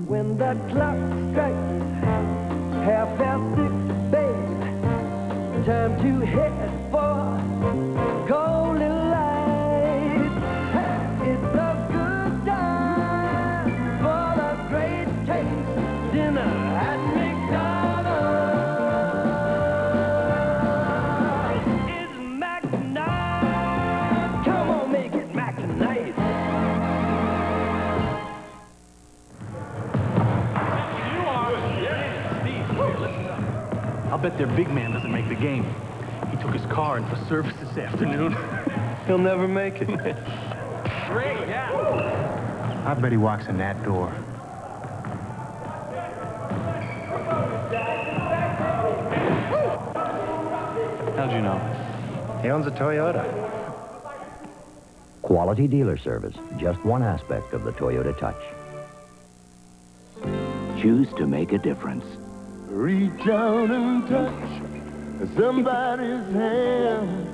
When the clock strikes 6:30, babe, time to head for golden light. It's a good time for the great taste dinner at McDonald's. It's Mac night. Come on, make it Mac night. I'll bet their big man doesn't make the game. He took his car in for service this afternoon. He'll never make it. Great, yeah. I bet he walks in that door. How'd you know? He owns a Toyota. Quality dealer service, just one aspect of the Toyota Touch. Choose to make a difference. Reach out and touch somebody's hand.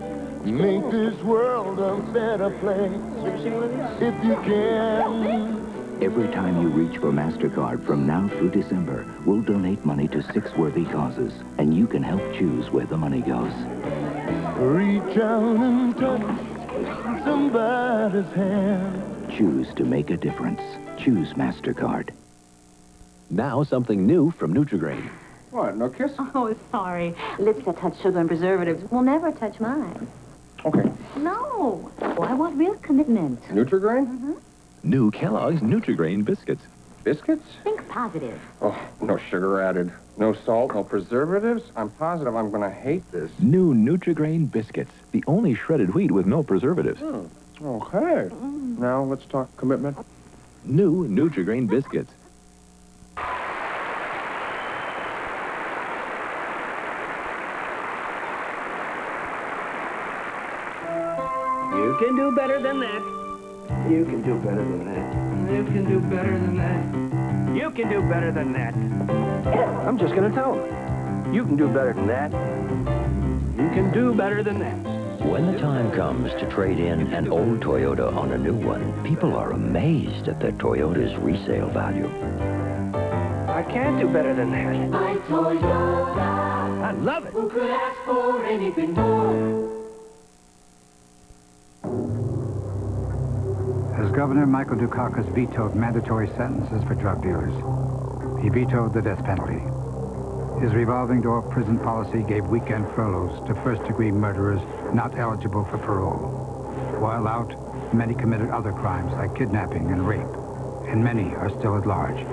Make this world a better place if you can. Every time you reach for MasterCard from now through December, we'll donate money to 6 worthy causes, and you can help choose where the money goes. Reach out and touch somebody's hand. Choose to make a difference. Choose MasterCard. Now something new from Nutri-Grain. What, no kiss? Oh, sorry. Lips that touch sugar and preservatives will never touch mine. Okay. No. I want real commitment. Nutri-Grain? Mm-hmm. New Kellogg's Nutri-Grain biscuits. Biscuits? Think positive. Oh, no sugar added. No salt, no preservatives? I'm positive I'm going to hate this. New Nutri-Grain biscuits. The only shredded wheat with no preservatives. Okay. Now let's talk commitment. New Nutri-Grain biscuits. You can do better than that. You can do better than that. You can do better than that. You can do better than that. I'm just gonna tell them. You can do better than that. You can do better than that. When the time comes to trade in an old Toyota on a new one, people are amazed at their Toyota's resale value. I can't do better than that. My Toyota. I love it. Who could ask for anything more? As Governor Michael Dukakis vetoed mandatory sentences for drug dealers, he vetoed the death penalty. His revolving door prison policy gave weekend furloughs to first-degree murderers not eligible for parole. While out, many committed other crimes like kidnapping and rape, and many are still at large.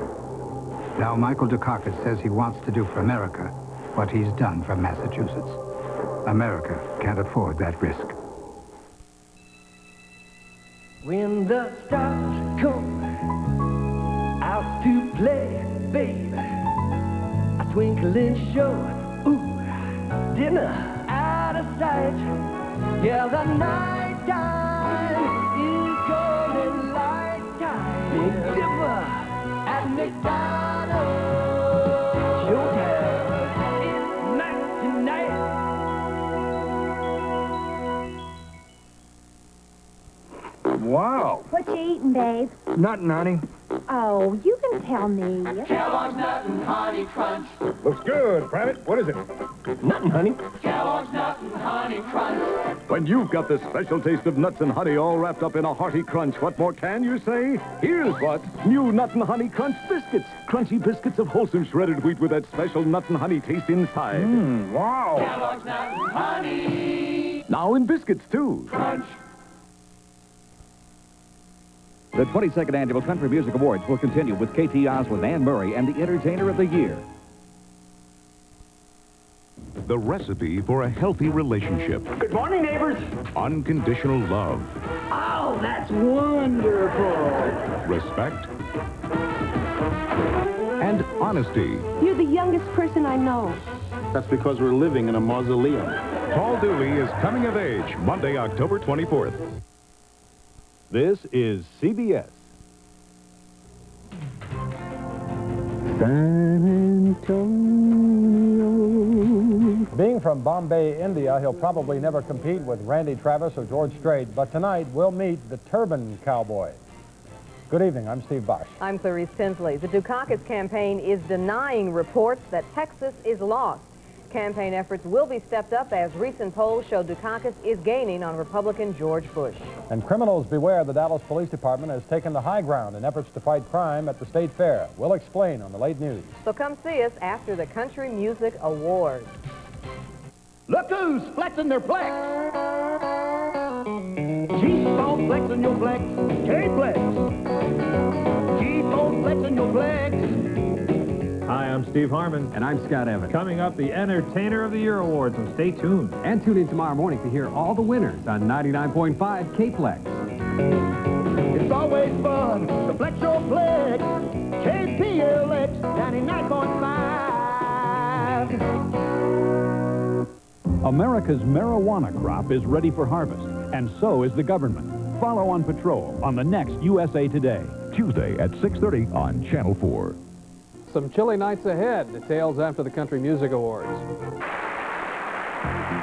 Now Michael Dukakis says he wants to do for America what he's done for Massachusetts. America can't afford that risk. When the stars come out to play, babe, a twinkling show, ooh, dinner out of sight. Yeah, the night time is golden light time. Big Dipper at McDonald's. Showtime is night tonight. Wow. What you eating, babe? Nothing, honey. Oh, you can tell me. Kellogg's Nut and Honey Crunch. Looks good, Private. What is it? Nothing, honey. Kellogg's Nut and Honey Crunch. When you've got the special taste of nuts and honey all wrapped up in a hearty crunch, what more can you say? Here's what. New Nut and Honey Crunch biscuits. Crunchy biscuits of wholesome shredded wheat with that special nut and honey taste inside. Wow. Kellogg's Nut and Honey Now in biscuits, too. Crunch. The 22nd Annual Country Music Awards will continue with KT Oswald, Ann Murray, and the Entertainer of the Year. The recipe for a healthy relationship. Good morning, neighbors. Unconditional love. Oh, that's wonderful. Respect. And honesty. You're the youngest person I know. That's because we're living in a mausoleum. Paul Dooley is coming of age, Monday, October 24th. This is CBS. San Antonio. Being from Bombay, India, he'll probably never compete with Randy Travis or George Strait, but tonight we'll meet the Turban Cowboy. Good evening. I'm Steve Bosch. I'm Clarice Tinsley. The Dukakis campaign is denying reports that Texas is lost. Campaign efforts will be stepped up as recent polls show Dukakis is gaining on Republican George Bush. And criminals beware, the Dallas Police Department has taken the high ground in efforts to fight crime at the state fair. We'll explain on the late news. So come see us after the Country Music Awards. Look who's flexing their flex. Keep on flexing your flex. K-Flex. Keep on flexing your flex. Hi, I'm Steve Harmon. And I'm Scott Evans. Coming up, the Entertainer of the Year Award, so stay tuned. And tune in tomorrow morning to hear all the winners on 99.5 K-Flex. It's always fun to flex your flex. KPLX 99.5. America's marijuana crop is ready for harvest, and so is the government. Follow On Patrol on the next USA Today, Tuesday at 6:30 on Channel 4. Some chilly nights ahead. Details after the Country Music Awards.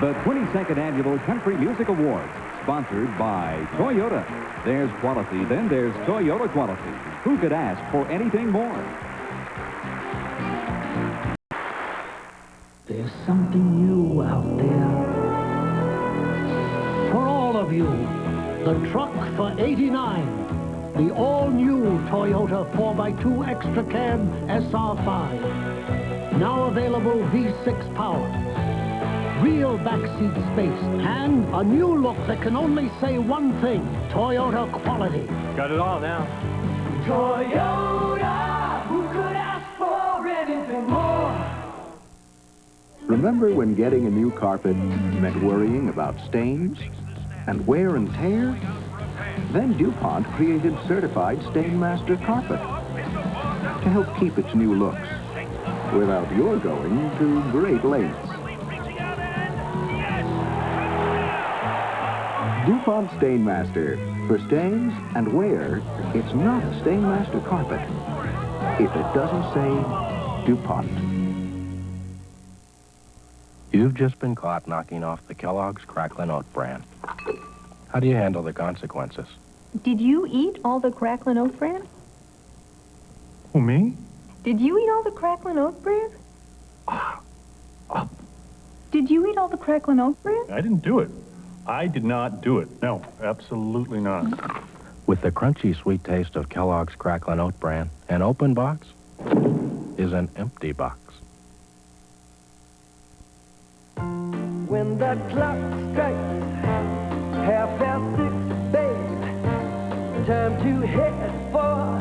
The 22nd Annual Country Music Awards, sponsored by Toyota. There's quality, then there's Toyota quality. Who could ask for anything more? There's something new out there. For all of you, the truck for 89. The all-new Toyota 4x2 Extra Cab SR5. Now available V6 power. Real backseat space. And a new look that can only say one thing. Toyota quality. Got it all now. Toyota, who could ask for anything more? Remember when getting a new carpet meant worrying about stains and wear and tear? Then DuPont created Certified Stainmaster Carpet to help keep its new looks without your going to great lengths. DuPont Stainmaster. For stains and wear, it's not a Stainmaster carpet if it doesn't say DuPont. You've just been caught knocking off the Kellogg's Cracklin' Oat bran. How do you handle the consequences? Did you eat all the Cracklin' Oat bran? Who, me? Did you eat all the Cracklin' Oat bran? Did you eat all the Cracklin' Oat bran? I didn't do it. I did not do it. No, absolutely not. With the crunchy sweet taste of Kellogg's Cracklin' Oat bran, an open box is an empty box. When the clock strikes 6:30, babe, time to head for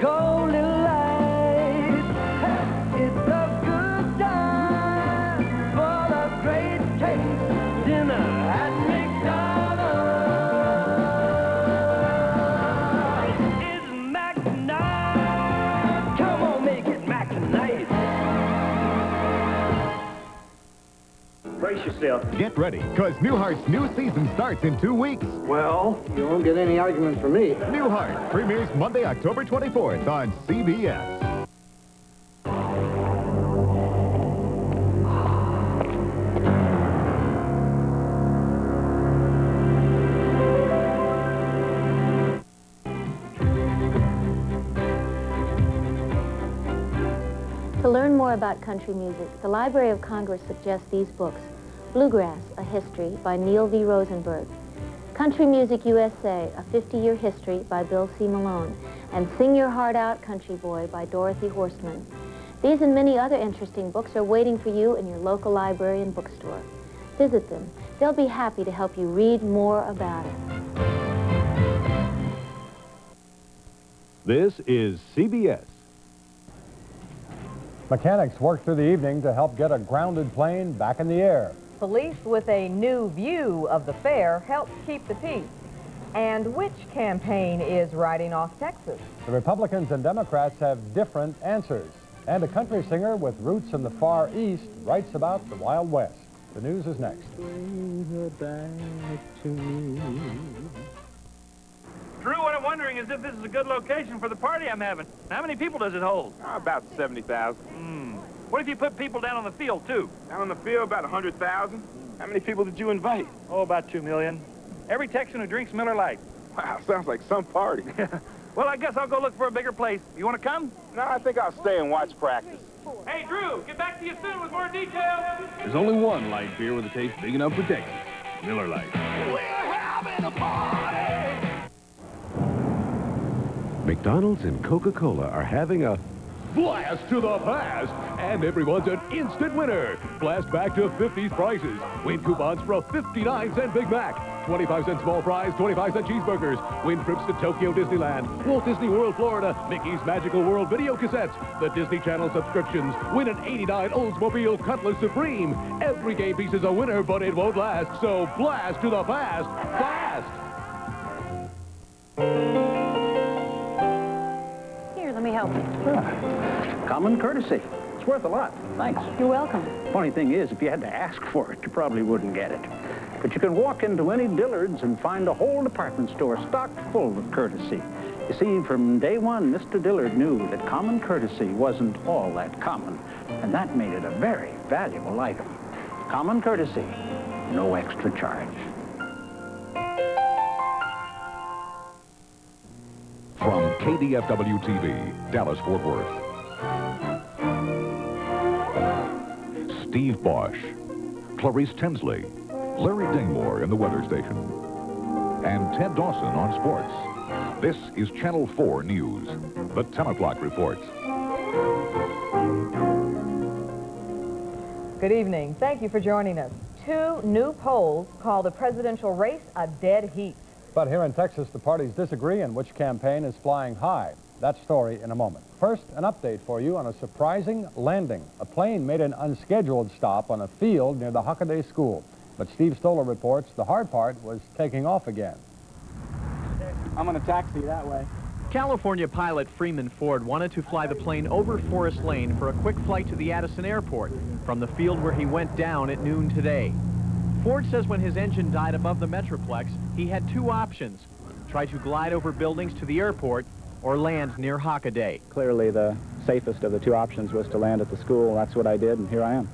golden light. It's a good time for the great taste dinner at McDonald's. It's Mac night. Come on, make it Mac night. Brace yourself. Get ready, because Newhart's new season starts in 2 weeks. Well, you won't get any arguments from me. Newhart premieres Monday, October 24th on CBS. To learn more about country music, the Library of Congress suggests these books. Bluegrass, A History by Neil V. Rosenberg. Country Music USA, A 50-Year History by Bill C. Malone. And Sing Your Heart Out, Country Boy by Dorothy Horstman. These and many other interesting books are waiting for you in your local library and bookstore. Visit them. They'll be happy to help you read more about it. This is CBS. Mechanics worked through the evening to help get a grounded plane back in the air. Police with a new view of the fair helps keep the peace. And which campaign is riding off Texas? The Republicans and Democrats have different answers. And a country singer with roots in the Far East writes about the Wild West. The news is next. Bring her back to me. Drew, what I'm wondering is if this is a good location for the party I'm having. How many people does it hold? About 70,000. What if you put people down on the field, too? Down on the field, about 100,000. How many people did you invite? Oh, about 2 million. Every Texan who drinks Miller Lite. Wow, sounds like some party. Well, I guess I'll go look for a bigger place. You want to come? No, I think I'll stay and watch practice. Hey, Drew, get back to you soon with more details. There's only one light beer with a taste big enough for Texas. Miller Lite. We're having a party! McDonald's and Coca-Cola are having a blast to the past, and everyone's an instant winner. Blast back to 50s prices. Win coupons for a 59-cent Big Mac, 25-cent small fries, 25-cent cheeseburgers. Win trips to Tokyo Disneyland, Walt Disney World, Florida, Mickey's Magical World video cassettes, the Disney Channel subscriptions. Win an '89 Oldsmobile Cutlass Supreme. Every game piece is a winner, but it won't last. So blast to the past, fast. Here, let me help you. Common courtesy. It's worth a lot. Thanks. You're welcome. Funny thing is, if you had to ask for it, you probably wouldn't get it. But you can walk into any Dillard's and find a whole department store stocked full of courtesy. You see, from day one, Mr. Dillard knew that common courtesy wasn't all that common, and that made it a very valuable item. Common courtesy, no extra charge. From KDFW TV, Dallas-Fort Worth. Steve Bosch, Clarice Tinsley, Larry Dingmore in the weather station, and Ted Dawson on sports. This is Channel 4 News, the 10 o'clock reports. Good evening. Thank you for joining us. 2 new polls call the presidential race a dead heat. But here in Texas, the parties disagree on which campaign is flying high. That story in a moment. First, an update for you on a surprising landing. A plane made an unscheduled stop on a field near the Hockaday School. But Steve Stoller reports the hard part was taking off again. I'm going to taxi that way. California pilot Freeman Ford wanted to fly the plane over Forest Lane for a quick flight to the Addison Airport from the field where he went down at noon today. Ford says when his engine died above the Metroplex, he had 2 options: try to glide over buildings to the airport or land near Hockaday. Clearly, the safest of the 2 options was to land at the school. That's what I did, and here I am.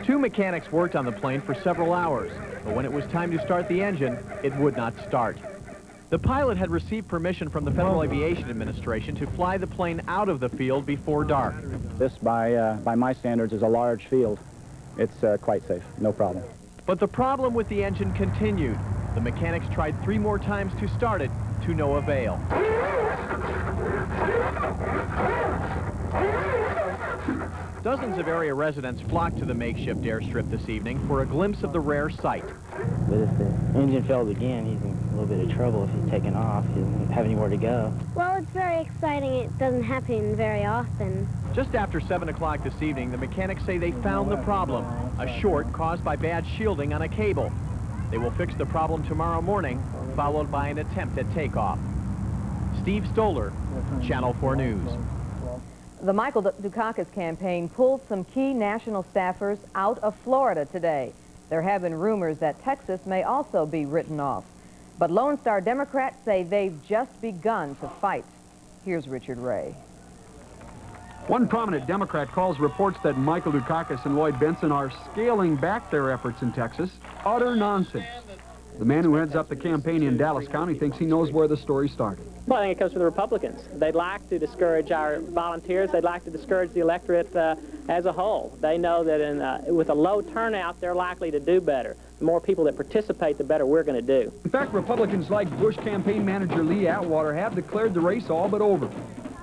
Two mechanics worked on the plane for several hours, but when it was time to start the engine, it would not start. The pilot had received permission from the Federal Aviation Administration to fly the plane out of the field before dark. This, by my standards, is a large field. It's quite safe, no problem. But the problem with the engine continued. The mechanics tried 3 more times to start it, to no avail. Dozens of area residents flocked to the makeshift airstrip this evening for a glimpse of the rare sight. But if the engine fails again, he's in a little bit of trouble if he's taking off. He doesn't have anywhere to go. Well, it's very exciting. It doesn't happen very often. Just after 7 o'clock this evening, the mechanics say they found the problem, a short caused by bad shielding on a cable. They will fix the problem tomorrow morning, followed by an attempt at takeoff. Steve Stoller, Channel 4 News. The Michael Dukakis campaign pulled some key national staffers out of Florida today. There have been rumors that Texas may also be written off. But Lone Star Democrats say they've just begun to fight. Here's Richard Ray. One prominent Democrat calls reports that Michael Dukakis and Lloyd Bentsen are scaling back their efforts in Texas utter nonsense. The man who heads up the campaign in Dallas County thinks he knows where the story started. Well, I think it comes from the Republicans. They'd like to discourage our volunteers. They'd like to discourage the electorate as a whole. They know that with a low turnout, they're likely to do better. The more people that participate, the better we're going to do. In fact, Republicans like Bush campaign manager Lee Atwater have declared the race all but over,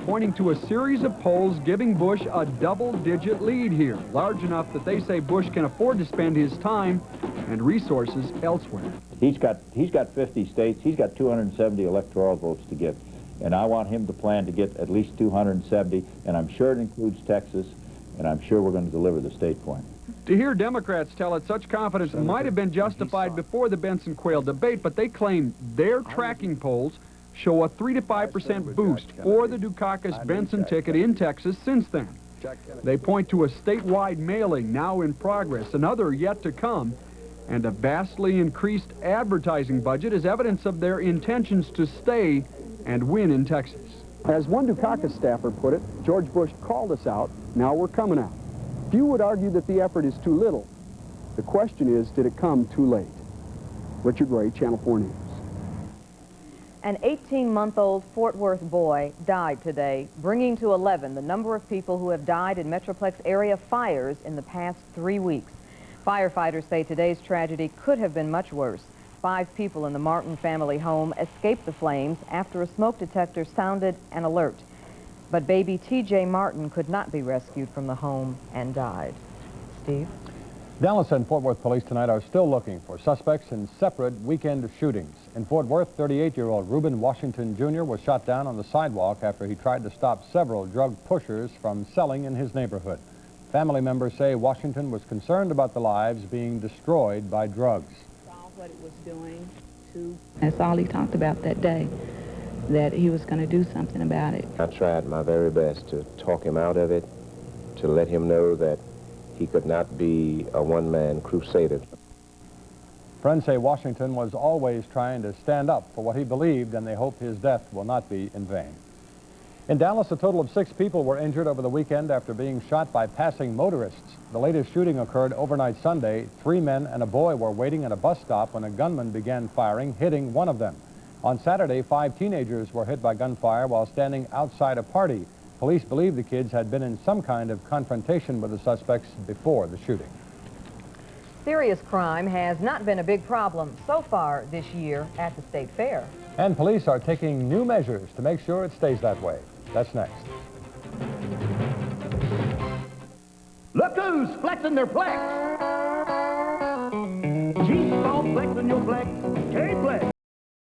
pointing to a series of polls giving Bush a double-digit lead here, large enough that they say Bush can afford to spend his time and resources elsewhere. He's got 50 states. He's got 270 electoral votes to give. And I want him to plan to get at least 270, and I'm sure it includes Texas, and I'm sure we're going to deliver the state for him. To hear Democrats tell it, such confidence might have been justified before the Benson-Quayle debate, but they claim their tracking polls show a 3 to 5% boost for the Dukakis-Benson ticket in Texas since then. They point to a statewide mailing now in progress, another yet to come, and a vastly increased advertising budget as evidence of their intentions to stay and win in Texas. As one Dukakis staffer put it, George Bush called us out, now we're coming out. Few would argue that the effort is too little. The question is, did it come too late? Richard Ray, Channel 4 News. An 18-month-old Fort Worth boy died today, bringing to 11 the number of people who have died in Metroplex area fires in the past 3 weeks. Firefighters say today's tragedy could have been much worse. 5 people in the Martin family home escaped the flames after a smoke detector sounded an alert. But baby T.J. Martin could not be rescued from the home and died. Steve? Dallas and Fort Worth police tonight are still looking for suspects in separate weekend shootings. In Fort Worth, 38-year-old Reuben Washington Jr. was shot down on the sidewalk after he tried to stop several drug pushers from selling in his neighborhood. Family members say Washington was concerned about the lives being destroyed by drugs. Saw what it was doing to... That's all he talked about that day, that he was going to do something about it. I tried my very best to talk him out of it, to let him know that he could not be a one-man crusader. Friends say Washington was always trying to stand up for what he believed, and they hope his death will not be in vain. In Dallas, a total of 6 people were injured over the weekend after being shot by passing motorists. The latest shooting occurred overnight Sunday. 3 men and a boy were waiting at a bus stop when a gunman began firing, hitting one of them. On Saturday, 5 teenagers were hit by gunfire while standing outside a party. Police believe the kids had been in some kind of confrontation with the suspects before the shooting. Serious crime has not been a big problem so far this year at the State Fair. And police are taking new measures to make sure it stays that way. That's next. Look who's flexing their flex. Keep on flexing your flex.